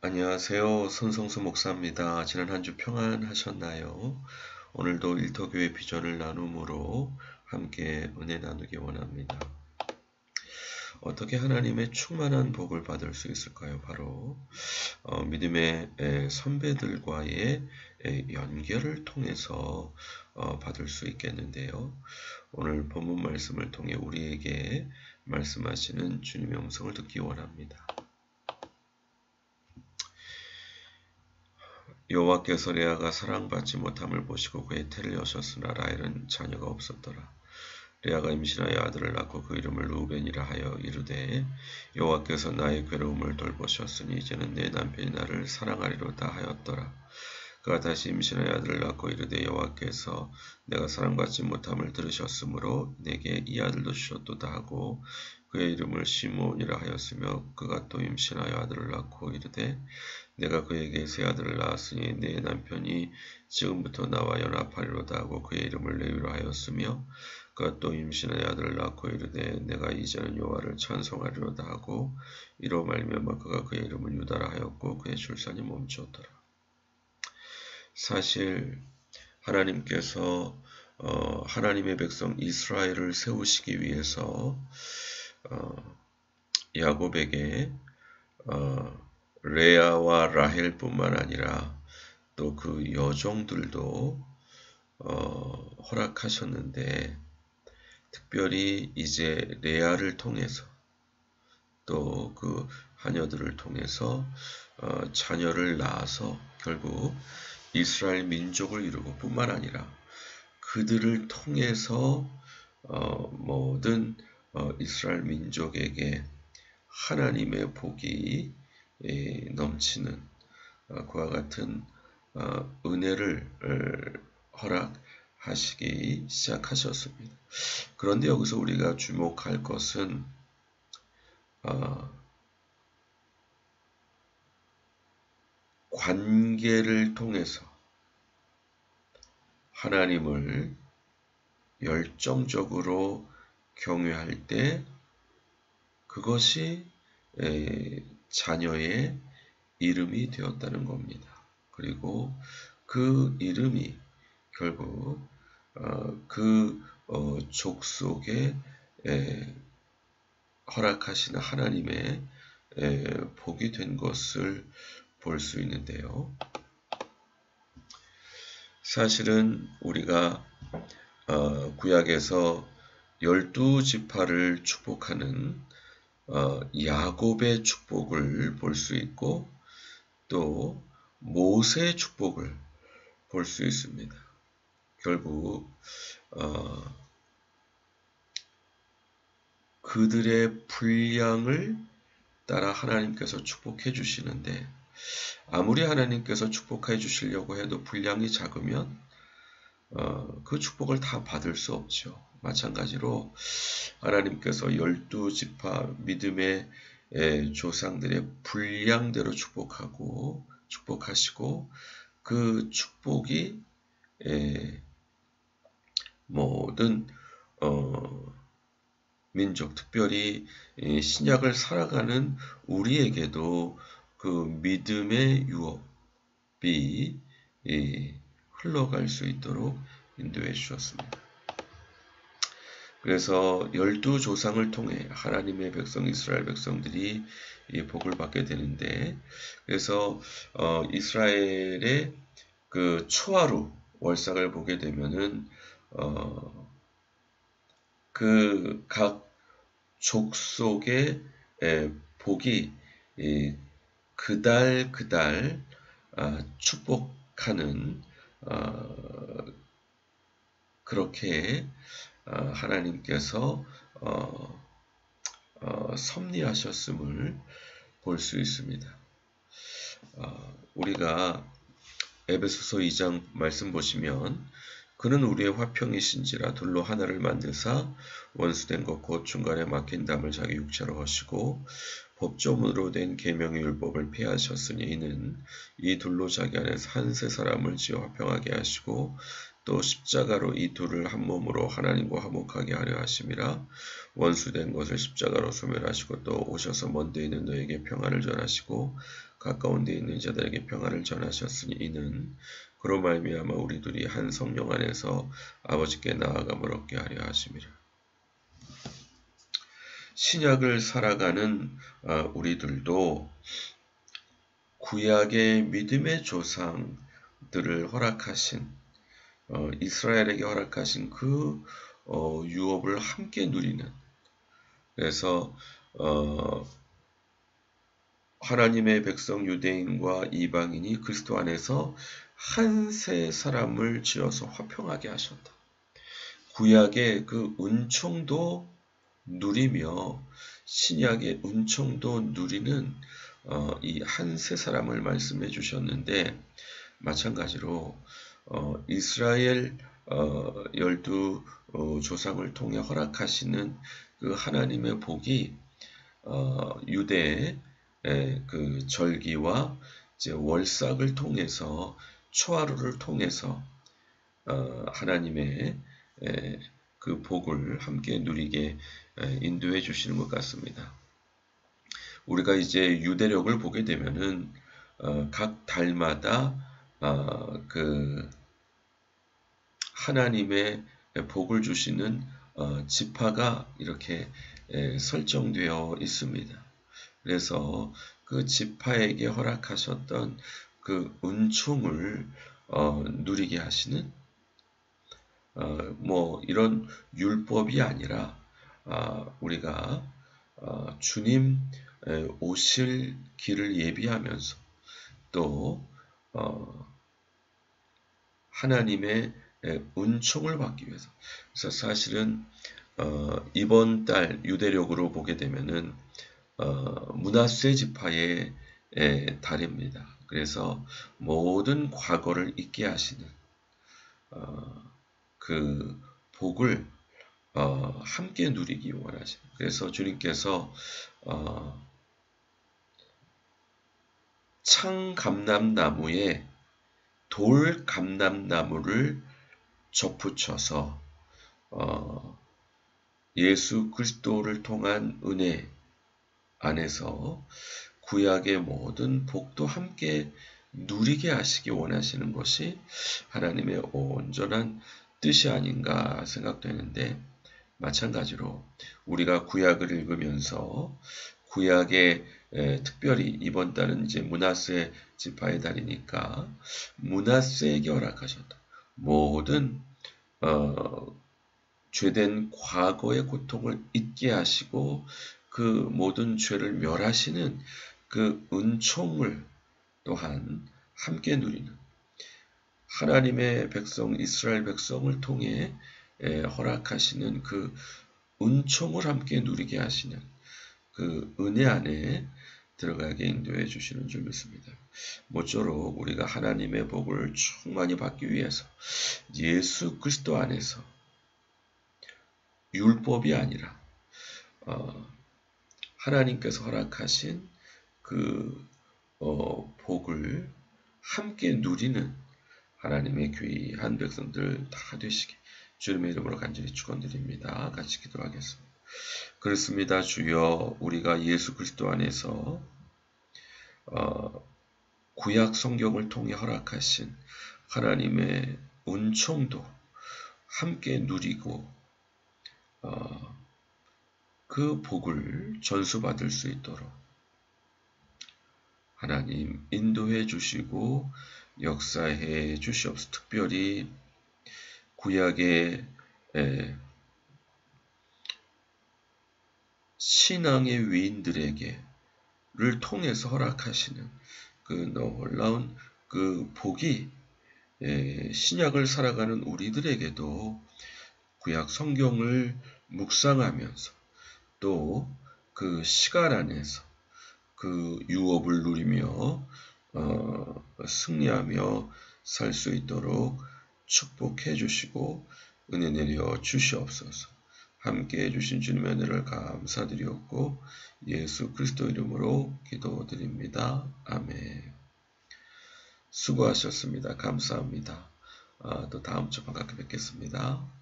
안녕하세요. 손성수 목사입니다. 지난 한 주 평안하셨나요? 오늘도 일터교회 비전을 나눔으로 함께 은혜 나누기 원합니다. 어떻게 하나님의 충만한 복을 받을 수 있을까요? 바로 믿음의 선배들과의 연결을 통해서 받을 수 있겠는데요. 오늘 본문 말씀을 통해 우리에게 말씀하시는 주님의 음성을 듣기 원합니다. 여호와께서 레아가 사랑받지 못함을 보시고 그의 태를 여셨으나 라헬은 자녀가 없었더라. 레아가 임신하여 아들을 낳고 그 이름을 루벤이라 하여 이르되 여호와께서 나의 괴로움을 돌보셨으니 이제는 내 남편이 나를 사랑하리로다 하였더라. 그가 다시 임신하여 아들을 낳고 이르되 여호와께서 내가 사랑받지 못함을 들으셨으므로 내게 이 아들도 주셨도다 하고 그의 이름을 시므온이라 하였으며 그가 또 임신하여 아들을 낳고 이르되 내가 그에게 세 아들을 낳았으니 내 남편이 지금부터 나와 연합하리로다 하고 그의 이름을 레위로 하였으며 그가 또 임신하여 아들을 낳고 이르되 내가 이제는 여호와를 찬송하리로다 하고 이로 말미암아 그가 그의 이름을 유다라 하였고 그의 출산이 멈추었더라. 사실 하나님께서 하나님의 백성 이스라엘을 세우시기 위해서 야곱에게 레아와 라헬뿐만 아니라 또 그 여종들도 허락하셨는데 특별히 이제 레아를 통해서 또 그 하녀들을 통해서 자녀를 낳아서 결국 이스라엘 민족을 이루고 뿐만 아니라 그들을 통해서 모든 이스라엘 민족에게 하나님의 복이 넘치는 그와 같은 은혜를 허락하시기 시작하셨습니다. 그런데 여기서 우리가 주목할 것은 관계를 통해서 하나님을 열정적으로 경외할 때 그것이 자녀의 이름이 되었다는 겁니다. 그리고 그 이름이 결국 그 족속에 허락하시는 하나님의 복이 된 것을 볼 수 있는데요. 사실은 우리가 구약에서 12지파를 축복하는 야곱의 축복을 볼 수 있고 또 모세의 축복을 볼 수 있습니다. 결국 그들의 분량을 따라 하나님께서 축복해 주시는데 아무리 하나님께서 축복해 주시려고 해도 분량이 작으면 그 축복을 다 받을 수 없죠. 마찬가지로 하나님께서 12지파 믿음의 조상들의 분량대로 축복하시고 그 축복이 모든 민족, 특별히 신약을 살아가는 우리에게도 그 믿음의 유업이 흘러갈 수 있도록 인도해 주셨습니다. 그래서 12조상을 통해 하나님의 백성 이스라엘 백성들이 이 복을 받게 되는데 그래서 이스라엘의 그 초하루 월삭을 보게 되면은 그 각 족속의 복이 그달 축복하는 그렇게 하나님께서 섭리하셨음을 볼 수 있습니다. 우리가 에베소서 2장 말씀 보시면 그는 우리의 화평이신지라 둘로 하나를 만드사 원수된 것 곧 중간에 막힌 담을 자기 육체로 하시고 법조문으로 된 계명의 율법을 폐하셨으니 이는 이 둘로 자기 안에서 한 세 사람을 지어 화평하게 하시고 또 십자가로 이 둘을 한 몸으로 하나님과 화목하게 하려 하심이라. 원수된 것을 십자가로 소멸하시고 또 오셔서 먼 데 있는 너에게 평안을 전하시고 가까운 데 있는 자들에게 평안을 전하셨으니 이는 그로 말미암아 우리들이 한 성령 안에서 아버지께 나아감을 얻게 하려 하심이라. 신약을 살아가는 우리들도 구약의 믿음의 조상들을 허락하신 이스라엘에게 허락하신 그 유업을 함께 누리는, 그래서 하나님의 백성 유대인과 이방인이 그리스도 안에서 한 세 사람을 지어서 화평하게 하셨다. 구약의 그 은총도 누리며 신약의 은총도 누리는 이 한 세 사람을 말씀해 주셨는데, 마찬가지로 이스라엘 12 조상을 통해 허락하시는 그 하나님의 복이 유대의 그 절기와 이제 월삭을 통해서, 초하루를 통해서 하나님의 그 복을 함께 누리게 인도해 주시는 것 같습니다. 우리가 이제 유대력을 보게 되면은 각 달마다 그 하나님의 복을 주시는 지파가 이렇게 설정되어 있습니다. 그래서 그 지파에게 허락하셨던 그 은총을 누리게 하시는 뭐 이런 율법이 아니라 우리가 주님 오실 길을 예비하면서 또 하나님의 은총을 받기 위해서, 그래서 사실은 이번 달 유대력으로 보게 되면은 므낫세 지파의 달입니다. 그래서 모든 과거를 잊게 하시는 그 복을 함께 누리기 원하시는, 그래서 주님께서 창감람나무에 돌감람나무를 접붙여서 예수 그리스도를 통한 은혜 안에서 구약의 모든 복도 함께 누리게 하시기 원하시는 것이 하나님의 온전한 뜻이 아닌가 생각되는데, 마찬가지로 우리가 구약을 읽으면서 구약의 특별히 이번 달은 이제 므낫세 지파의 달이니까 므낫세에게 허락하셨다. 모든 죄된 과거의 고통을 잊게 하시고 그 모든 죄를 멸하시는 그 은총을 또한 함께 누리는, 하나님의 백성 이스라엘 백성을 통해 허락하시는 그 은총을 함께 누리게 하시는 그 은혜 안에 들어가게 인도해 주시는 줄 믿습니다. 모쪼록 우리가 하나님의 복을 충만히 받기 위해서 예수 그리스도 안에서 율법이 아니라 하나님께서 허락하신 그 복을 함께 누리는 하나님의 귀한 백성들 다 되시게 주님의 이름으로 간절히 축원드립니다. 같이 기도하겠습니다. 그렇습니다. 주여, 우리가 예수 그리스도 안에서 구약 성경을 통해 허락하신 하나님의 은총도 함께 누리고 그 복을 전수받을 수 있도록 하나님 인도해 주시고 역사해 주시옵소서. 특별히 구약의 신앙의 위인들에게를 통해서 허락하시는 그 놀라운 그 복이 신약을 살아가는 우리들에게도 구약 성경을 묵상하면서 또 그 시간 안에서 그 유업을 누리며 승리하며 살 수 있도록 축복해 주시고 은혜 내려 주시옵소서. 함께 해주신 주님의 은혜를 감사드리옵고 예수 그리스도 이름으로 기도드립니다. 아멘. 수고하셨습니다. 감사합니다. 또 다음 주 반갑게 뵙겠습니다.